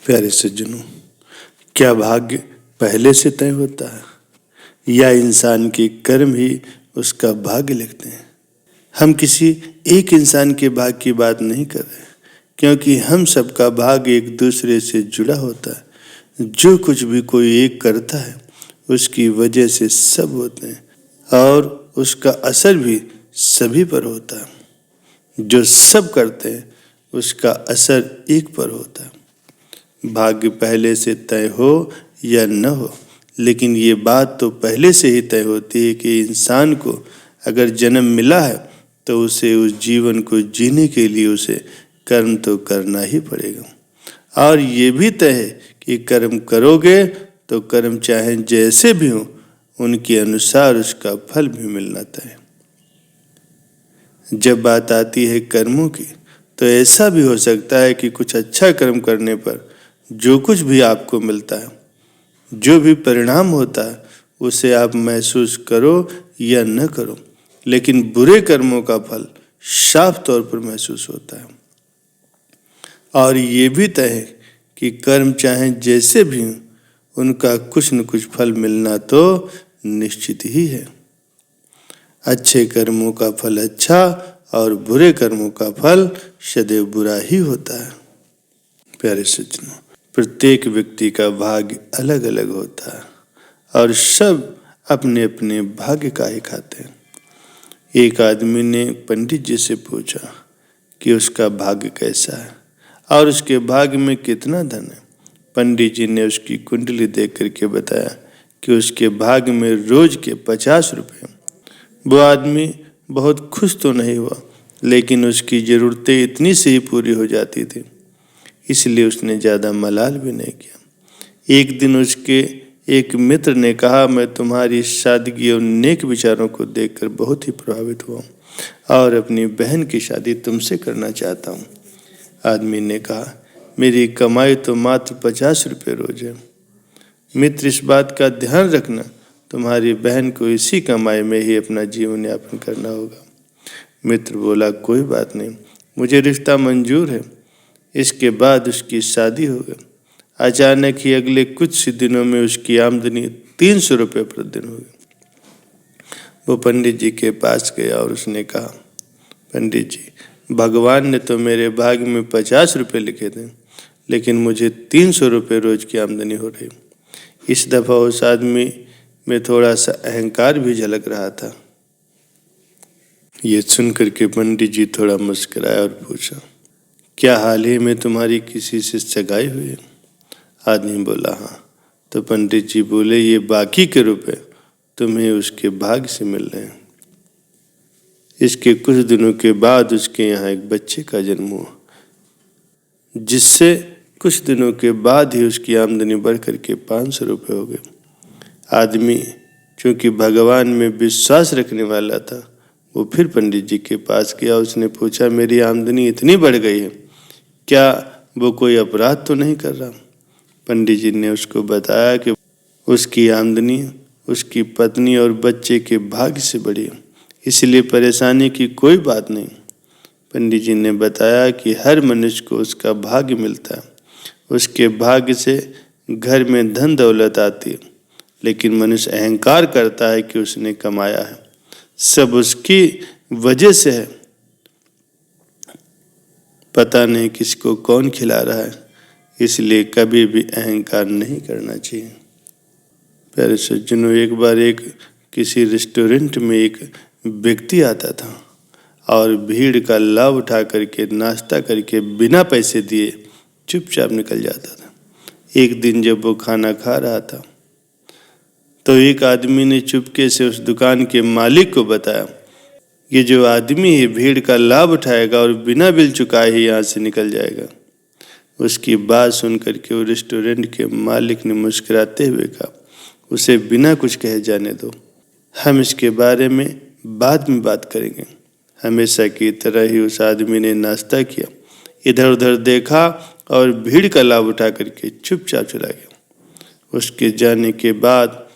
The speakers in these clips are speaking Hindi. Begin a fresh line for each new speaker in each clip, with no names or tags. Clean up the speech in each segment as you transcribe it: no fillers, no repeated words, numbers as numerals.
प्यारे सज्जनों, क्या भाग्य पहले से तय होता है या इंसान के कर्म ही उसका भाग्य लिखते हैं? हम किसी एक इंसान के भाग्य की बात नहीं कर रहे, क्योंकि हम सबका भाग्य एक दूसरे से जुड़ा होता है। जो कुछ भी कोई एक करता है उसकी वजह से सब होते हैं और उसका असर भी सभी पर होता है। जो सब करते हैं उसका असर एक पर होता है। भाग्य पहले से तय हो या न हो, लेकिन ये बात तो पहले से ही तय होती है कि इंसान को अगर जन्म मिला है तो उसे उस जीवन को जीने के लिए उसे कर्म तो करना ही पड़ेगा। और ये भी तय है कि कर्म करोगे तो कर्म चाहे जैसे भी हो उनके अनुसार उसका फल भी मिलना तय है। जब बात आती है कर्मों की, तो ऐसा भी हो सकता है कि कुछ अच्छा कर्म करने पर जो कुछ भी आपको मिलता है, जो भी परिणाम होता है, उसे आप महसूस करो या न करो, लेकिन बुरे कर्मों का फल साफ तौर पर महसूस होता है। और ये भी तय है कि कर्म चाहे जैसे भी हों, उनका कुछ न कुछ फल मिलना तो निश्चित ही है। अच्छे कर्मों का फल अच्छा और बुरे कर्मों का फल सदैव बुरा ही होता है। प्यारे सज्जनों, प्रत्येक व्यक्ति का भाग्य अलग अलग होता है और सब अपने अपने भाग्य का ही खाते हैं। एक आदमी ने पंडित जी से पूछा कि उसका भाग्य कैसा है और उसके भाग्य में कितना धन है। पंडित जी ने उसकी कुंडली देख करके बताया कि उसके भाग्य में रोज के 50 रुपये। वो आदमी बहुत खुश तो नहीं हुआ, लेकिन उसकी ज़रूरतें इतनी से ही पूरी हो जाती थी, इसलिए उसने ज़्यादा मलाल भी नहीं किया। एक दिन उसके एक मित्र ने कहा, मैं तुम्हारी सादगी और नेक विचारों को देखकर बहुत ही प्रभावित हुआ और अपनी बहन की शादी तुमसे करना चाहता हूँ। आदमी ने कहा, मेरी कमाई तो मात्र 50 रुपये रोज है। मित्र, इस बात का ध्यान रखना, तुम्हारी बहन को इसी कमाई में ही अपना जीवन यापन करना होगा। मित्र बोला, कोई बात नहीं, मुझे रिश्ता मंजूर है। इसके बाद उसकी शादी हो गई। अचानक ही अगले कुछ दिनों में उसकी आमदनी 300 रुपये प्रतिदिन हो गई। वो पंडित जी के पास गया और उसने कहा, पंडित जी, भगवान ने तो मेरे भाग्य में 50 रुपये लिखे थे, लेकिन मुझे 300 रुपये रोज की आमदनी हो रही। इस दफ़ा उस आदमी में थोड़ा सा अहंकार भी झलक रहा था। ये सुन करके पंडित जी थोड़ा मुस्कुराया और पूछा, क्या हाल ही में तुम्हारी किसी से सगाई हुई है? आदमी बोला, हाँ। तो पंडित जी बोले, ये बाकी के रुपए तुम्हें उसके भाग्य से मिल रहे हैं। इसके कुछ दिनों के बाद उसके यहाँ एक बच्चे का जन्म हुआ, जिससे कुछ दिनों के बाद ही उसकी आमदनी बढ़ करके 500 रुपये हो गई। आदमी चूँकि भगवान में विश्वास रखने वाला था, वो फिर पंडित जी के पास गया। उसने पूछा, मेरी आमदनी इतनी बढ़ गई है, क्या वो कोई अपराध तो नहीं कर रहा? पंडित जी ने उसको बताया कि उसकी आमदनी उसकी पत्नी और बच्चे के भाग्य से बढ़ी है, इसलिए परेशानी की कोई बात नहीं। पंडित जी ने बताया कि हर मनुष्य को उसका भाग्य मिलता है, उसके भाग्य से घर में धन दौलत आती है, लेकिन मनुष्य अहंकार करता है कि उसने कमाया है, सब उसकी वजह से है। पता नहीं किसको कौन खिला रहा है, इसलिए कभी भी अहंकार नहीं करना चाहिए। प्यारे सज्जनों, एक बार किसी रेस्टोरेंट में एक व्यक्ति आता था और भीड़ का लाभ उठा करके नाश्ता करके बिना पैसे दिए चुपचाप निकल जाता था। एक दिन जब वो खाना खा रहा था, तो एक आदमी ने चुपके से उस दुकान के मालिक को बताया, ये जो आदमी है भीड़ का लाभ उठाएगा और बिना बिल चुकाए ही यहाँ से निकल जाएगा। उसकी बात सुन करके वो रेस्टोरेंट के मालिक ने मुस्कुराते हुए कहा, उसे बिना कुछ कहे जाने दो, हम इसके बारे में बाद में बात करेंगे। हमेशा की तरह ही उस आदमी ने नाश्ता किया, इधर उधर देखा और भीड़ का लाभ उठा करके चुपचाप चला गया। उसके जाने के बाद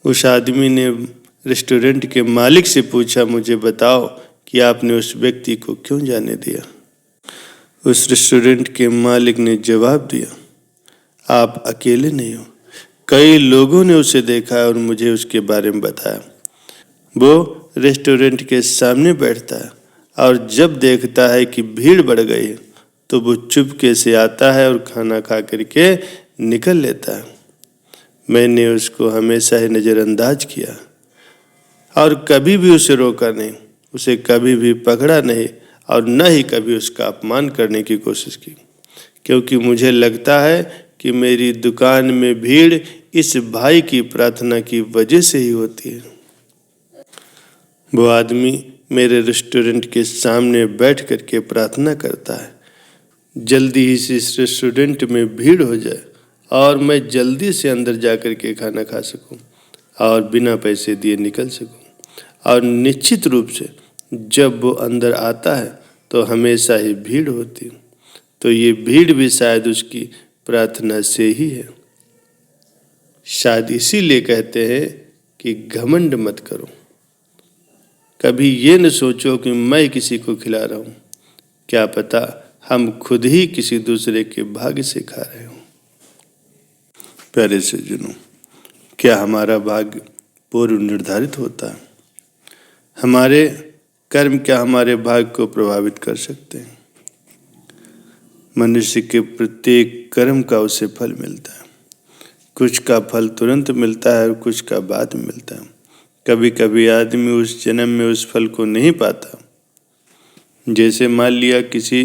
उस आदमी ने रेस्टोरेंट के मालिक से पूछा, मुझे बताओ कि आपने उस व्यक्ति को क्यों जाने दिया? उस रेस्टोरेंट के मालिक ने जवाब दिया, आप अकेले नहीं हो, कई लोगों ने उसे देखा और मुझे उसके बारे में बताया। वो रेस्टोरेंट के सामने बैठता है और जब देखता है कि भीड़ बढ़ गई है तो वो चुपके से आता है और खाना खा करके निकल लेता है। मैंने उसको हमेशा ही नज़रअंदाज किया और कभी भी उसे रोका नहीं, उसे कभी भी पकड़ा नहीं और न ही कभी उसका अपमान करने की कोशिश की, क्योंकि मुझे लगता है कि मेरी दुकान में भीड़ इस भाई की प्रार्थना की वजह से ही होती है। वो आदमी मेरे रेस्टोरेंट के सामने बैठ करके प्रार्थना करता है, जल्दी ही इस रेस्टोरेंट में भीड़ हो जाए और मैं जल्दी से अंदर जा कर के खाना खा सकूं और बिना पैसे दिए निकल सकूं। और निश्चित रूप से जब वो अंदर आता है तो हमेशा ही भीड़ होती है, तो ये भीड़ भी शायद उसकी प्रार्थना से ही है। शायद इसीलिए कहते हैं कि घमंड मत करो, कभी ये न सोचो कि मैं किसी को खिला रहा हूँ, क्या पता हम खुद ही किसी दूसरे के भाग्य से खा रहे हों। प्यारे सज्जनों, क्या हमारा भाग्य पूर्व निर्धारित होता है? हमारे कर्म क्या हमारे भाग्य को प्रभावित कर सकते हैं? मनुष्य के प्रत्येक कर्म का उसे फल मिलता है, कुछ का फल तुरंत मिलता है और कुछ का बाद में मिलता है। कभी कभी आदमी उस जन्म में उस फल को नहीं पाता। जैसे मान लिया किसी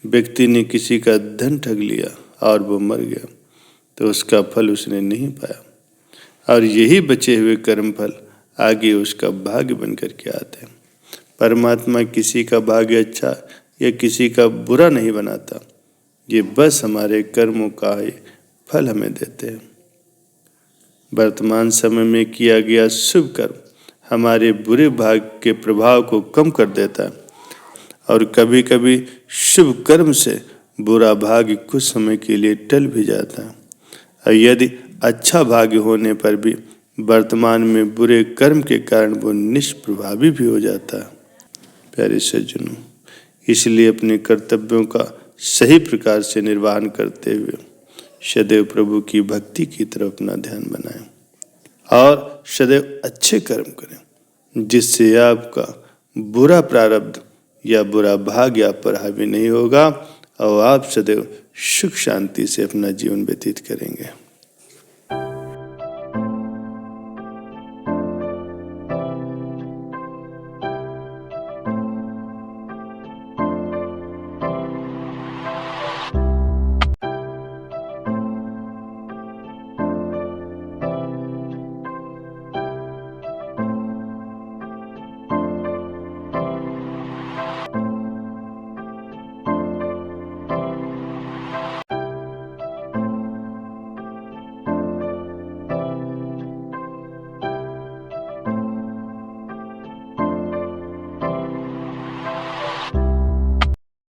व्यक्ति ने किसी का धन ठग लिया और वो मर गया, तो उसका फल उसने नहीं पाया और यही बचे हुए कर्म फल आगे उसका भाग्य बन करके आते हैं। परमात्मा किसी का भाग्य अच्छा या किसी का बुरा नहीं बनाता, ये बस हमारे कर्मों का ही फल हमें देते हैं। वर्तमान समय में किया गया शुभ कर्म हमारे बुरे भाग्य के प्रभाव को कम कर देता है और कभी कभी शुभ कर्म से बुरा भाग्य कुछ समय के लिए टल भी जाता है, और यदि अच्छा भाग्य होने पर भी वर्तमान में बुरे कर्म के कारण वो निष्प्रभावी भी हो जाता है। प्यारे सज्जनों, इसलिए अपने कर्तव्यों का सही प्रकार से निर्वहन करते हुए सदैव प्रभु की भक्ति की तरफ अपना ध्यान बनाएं और सदैव अच्छे कर्म करें, जिससे आपका बुरा प्रारब्ध या बुरा भाग्य आप पर हावी नहीं होगा और आप सदैव सुख शांति से अपना जीवन व्यतीत करेंगे।